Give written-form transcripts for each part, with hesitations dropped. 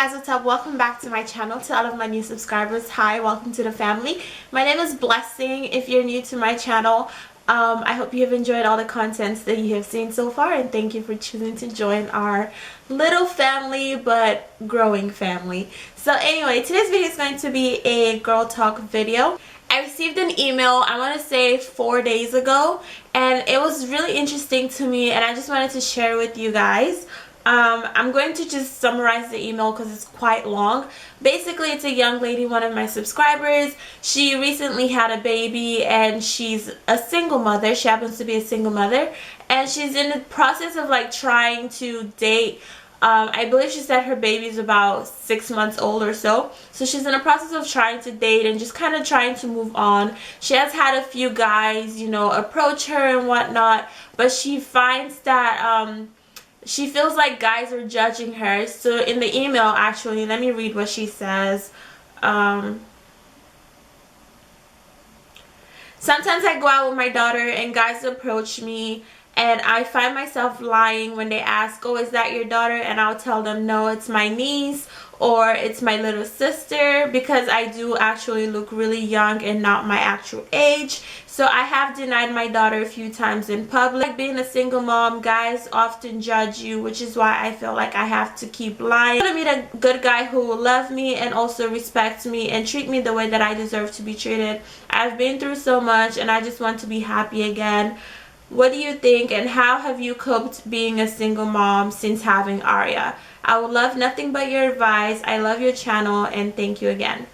guys, what's up? Welcome back to my channel. To all of my new subscribers, hi, welcome to the family. My name is Blessing. If you're new to my channel, I hope you have enjoyed all the contents that you have seen so far, and thank you for choosing to join our little family but growing family. So anyway, today's video is going to be a girl talk video. I received an email, I want to say 4 days ago, and it was really interesting to me, and I just wanted to share with you guys. I'm going to just summarize the email because it's quite long. Basically, it's a young lady, one of my subscribers. She recently had a baby and she's a single mother. She happens to be a single mother, and she's in the process of like trying to date. I believe she said her baby's about 6 months old or so. So she's in the process of trying to date and just kind of trying to move on. She has had a few guys, you know, approach her and whatnot, but she finds that she feels like guys are judging her. So in the email, actually, let me read what she says. Sometimes I go out with my daughter and guys approach me, and I find myself lying when they ask, oh, is that your daughter? And I'll tell them, no, it's my niece or it's my little sister, because I do actually look really young and not my actual age. So I have denied my daughter a few times in public. Being a single mom, guys often judge you, which is why I feel like I have to keep lying. I want to meet a good guy who will love me and also respect me and treat me the way that I deserve to be treated. I've been through so much and I just want to be happy again. What do you think, and how have you coped being a single mom since having Arya? I would love nothing but your advice. I love your channel and thank you again.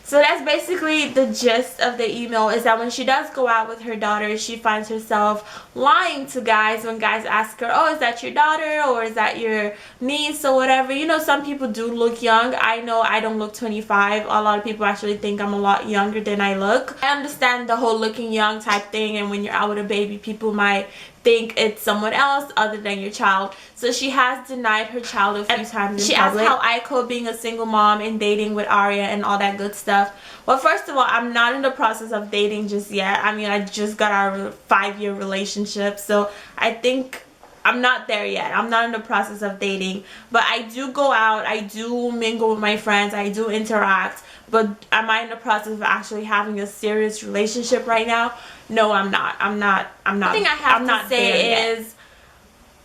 So that's basically the gist of the email, is that when she does go out with her daughter, she finds herself lying to guys when guys ask her, oh, is that your daughter or is that your niece or whatever. You know, some people do look young. I know I don't look 25. A lot of people actually think I'm a lot younger than I look. I understand the whole looking young type thing, and when you're out with a baby, people might think it's someone else other than your child. So she has denied her child a few times in public. She asked how I cope being a single mom and dating with Arya and all that good stuff. Well, first of all, I'm not in the process of dating just yet. I mean, I just got our 5-year relationship, so I think I'm not there yet. I'm not in the process of dating, but I do go out, I do mingle with my friends, I do interact. But am I in the process of actually having a serious relationship right now? No, I'm not. I'm not. One thing I have to say is,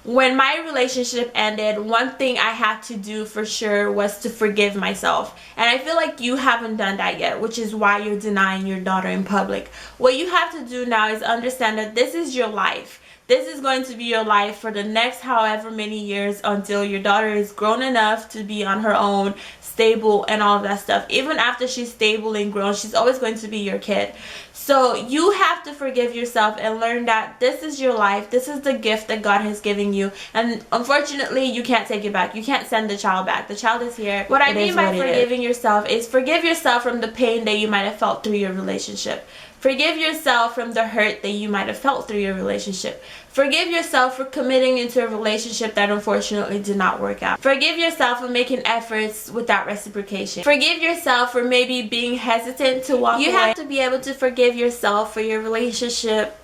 when my relationship ended, one thing I had to do for sure was to forgive myself. And I feel like you haven't done that yet, which is why you're denying your daughter in public. What you have to do now is understand that this is your life. This is going to be your life for the next however many years until your daughter is grown enough to be on her own, stable, and all of that stuff. Even after she's stable and grown, she's always going to be your kid. So you have to forgive yourself and learn that this is your life. This is the gift that God has given you. And unfortunately, you can't take it back. You can't send the child back. The child is here. What I mean by forgiving yourself is forgive yourself from the pain that you might have felt through your relationship. Forgive yourself from the hurt that you might have felt through your relationship. Forgive yourself for committing into a relationship that unfortunately did not work out. Forgive yourself for making efforts without reciprocation. Forgive yourself for maybe being hesitant to walk away. You have to be able to forgive yourself for your relationship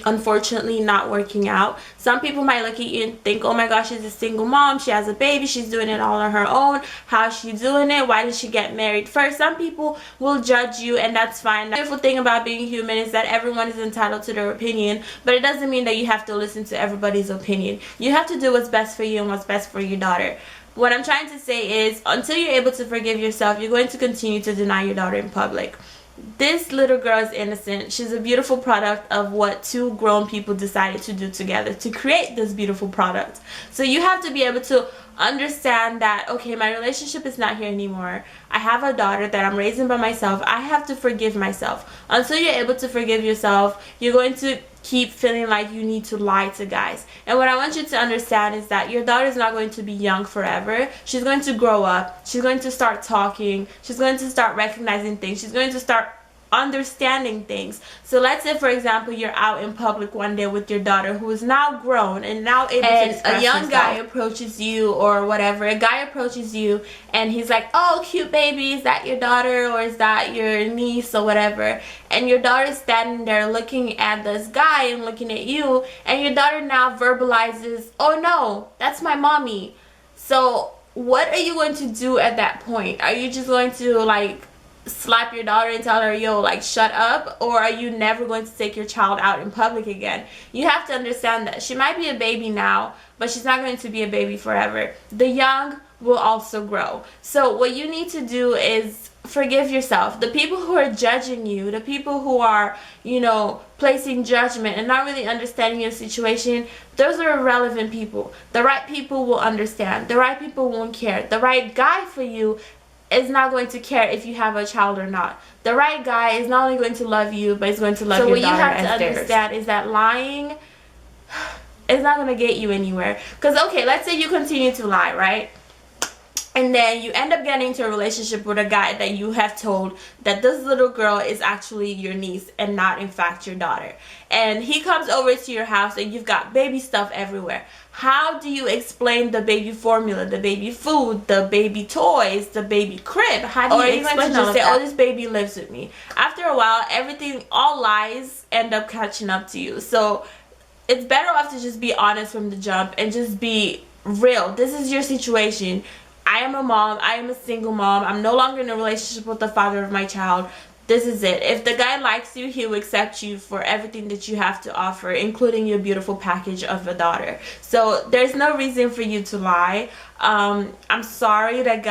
unfortunately not working out. Some people might look at you and think, oh my gosh, she's a single mom, she has a baby, she's doing it all on her own, how's she doing it, why did she get married first? Some people will judge you, and that's fine. The beautiful thing about being human is that everyone is entitled to their opinion, but it doesn't mean that you have to listen to everybody's opinion. You have to do what's best for you and what's best for your daughter. What I'm trying to say is, until you're able to forgive yourself, you're going to continue to deny your daughter in public. This little girl is innocent. She's a beautiful product of what two grown people decided to do together to create this beautiful product. So you have to be able to understand that, okay, my relationship is not here anymore. I have a daughter that I'm raising by myself. I have to forgive myself. Until you're able to forgive yourself, you're going to keep feeling like you need to lie to guys. And what I want you to understand is that your daughter is not going to be young forever. She's going to grow up. She's going to start talking. She's going to start recognizing things. She's going to start understanding things. So let's say, for example, you're out in public one day with your daughter who is now grown and now able to express a young guy approaches you or whatever. A guy approaches you and he's like, oh, cute baby, is that your daughter or is that your niece or whatever? And your daughter's standing there looking at this guy and looking at you, and your daughter now verbalizes, oh no, that's my mommy. So what are you going to do at that point? Are you just going to like slap your daughter and tell her, yo, like, shut up? Or are you never going to take your child out in public again? You have to understand that she might be a baby now, but she's not going to be a baby forever. The young will also grow. So what you need to do is forgive yourself. The people who are judging you, the people who are, you know, placing judgment and not really understanding your situation, those are irrelevant people. The right people will understand. The right people won't care. The right guy for you is not going to care if you have a child or not. The right guy is not only going to love you, but he's going to love your daughter. So what you have to understand is that lying is not going to get you anywhere. Because, okay, let's say you continue to lie, right? And then you end up getting into a relationship with a guy that you have told that this little girl is actually your niece and not in fact your daughter. And he comes over to your house and you've got baby stuff everywhere. How do you explain the baby formula, the baby food, the baby toys, the baby crib? How do you explain just say, oh, this baby lives with me? After a while, everything, all lies end up catching up to you. So it's better off to just be honest from the jump and just be real. This is your situation. I am a mom. I am a single mom. I'm no longer in a relationship with the father of my child. This is it. If the guy likes you, he will accept you for everything that you have to offer, including your beautiful package of a daughter. So there's no reason for you to lie. I'm sorry that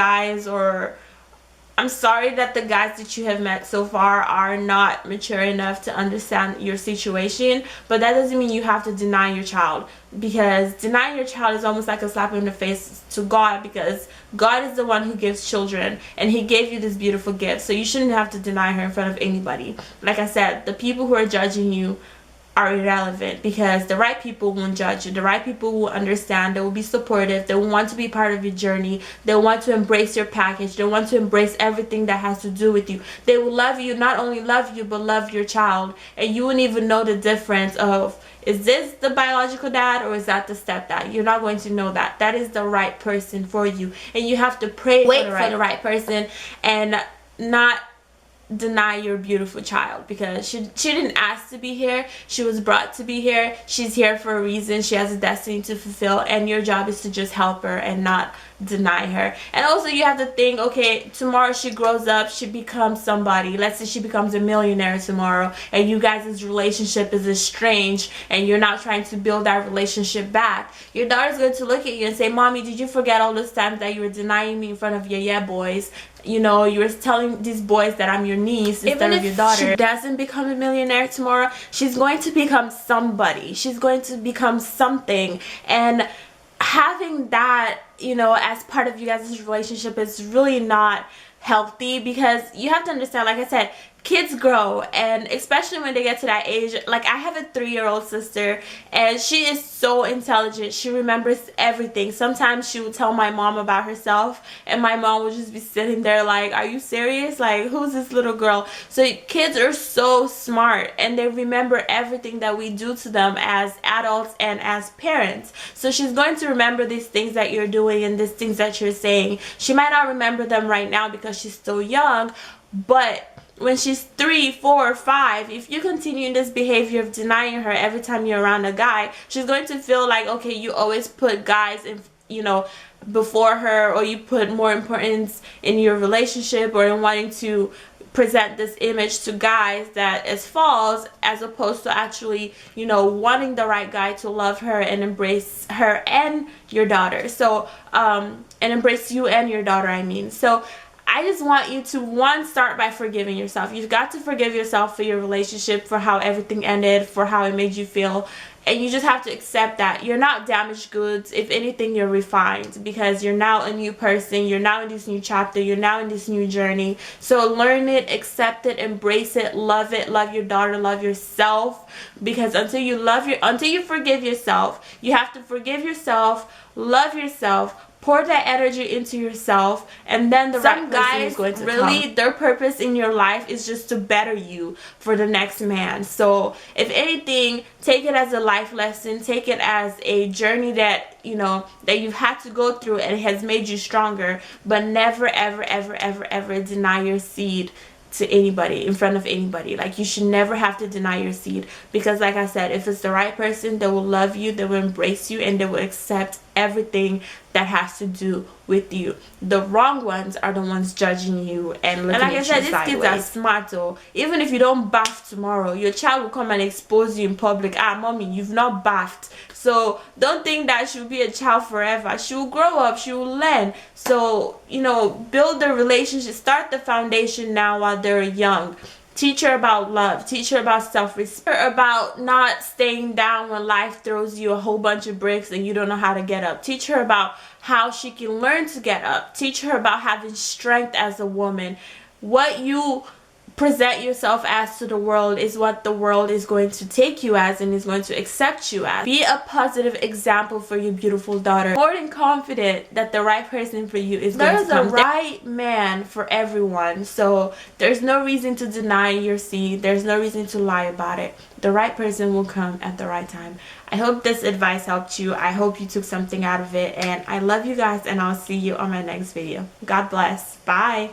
the guys that you have met so far are not mature enough to understand your situation, but that doesn't mean you have to deny your child, because denying your child is almost like a slap in the face to God, because God is the one who gives children and he gave you this beautiful gift, so you shouldn't have to deny her in front of anybody. Like I said, the people who are judging you are irrelevant, because the right people won't judge you. The right people will understand. They will be supportive. They will want to be part of your journey. They want to embrace your package. They want to embrace everything that has to do with you. They will love you, not only love you, but love your child, and you won't even know the difference of, is this the biological dad or is that the stepdad? You're not going to know that. That is the right person for you, and you have to pray for the right person and not deny your beautiful child, because she didn't ask to be here. She was brought to be here. She's here for a reason. She has a destiny to fulfill, and your job is to just help her and not deny her. And also you have to think, okay, tomorrow she grows up, she becomes somebody. Let's say she becomes a millionaire tomorrow, and you guys' relationship is estranged and you're not trying to build that relationship back. Your daughter's going to look at you and say, Mommy, did you forget all those times that you were denying me in front of your boys? You know, you were telling these boys that I'm your niece instead of your daughter. Even if she doesn't become a millionaire tomorrow, she's going to become somebody. She's going to become something. And having that, you know, as part of you guys' relationship is really not healthy, because you have to understand, like I said, kids grow, and especially when they get to that age. Like, I have a 3-year-old sister, and she is so intelligent. She remembers everything. Sometimes she would tell my mom about herself, and my mom would just be sitting there like, are you serious? Like, who's this little girl? So kids are so smart, and they remember everything that we do to them as adults and as parents. So she's going to remember these things that you're doing and these things that you're saying. She might not remember them right now because she's still young, but when she's 3, 4, 5, if you continue in this behavior of denying her every time you're around a guy, she's going to feel like, okay, you always put guys in, you know, before her, or you put more importance in your relationship or in wanting to present this image to guys that is false, as opposed to actually, you know, wanting the right guy to love her and embrace her and your daughter. So and embrace you and your daughter, I mean. So I just want you to, one, start by forgiving yourself. You've got to forgive yourself for your relationship, for how everything ended, for how it made you feel. And you just have to accept that you're not damaged goods. If anything, you're refined, because you're now a new person. You're now in this new chapter. You're now in this new journey. So learn it, accept it, embrace it, love your daughter, love yourself. Because until you forgive yourself, you have to forgive yourself, love yourself, pour that energy into yourself, and then the right person is going to come. Their purpose in your life is just to better you for the next man. So if anything, take it as a life lesson. Take it as a journey that, you know, that you've had to go through, and it has made you stronger. But never, ever, ever, ever, ever deny your seed to anybody, in front of anybody. Like, you should never have to deny your seed, because like I said, if it's the right person, they will love you, they will embrace you, and they will accept everything that has to do with you. The wrong ones are the ones judging you and looking at you sideways. And like I said, these kids are smart, though. Even if you don't bath tomorrow, your child will come and expose you in public. Mommy, you've not bathed. So don't think that she'll be a child forever. She will grow up, she will learn. So, you know, build the relationship, start the foundation now while they're young. Teach her about love. Teach her about self-respect. About not staying down when life throws you a whole bunch of bricks and you don't know how to get up. Teach her about how she can learn to get up. Teach her about having strength as a woman. What you present yourself as to the world is what the world is going to take you as and is going to accept you as. Be a positive example for your beautiful daughter. More than confident that the right person for you is going to come. There's a right man for everyone, so there's no reason to deny your seed. There's no reason to lie about it. The right person will come at the right time. I hope this advice helped you. I hope you took something out of it, and I love you guys, and I'll see you on my next video. God bless. Bye.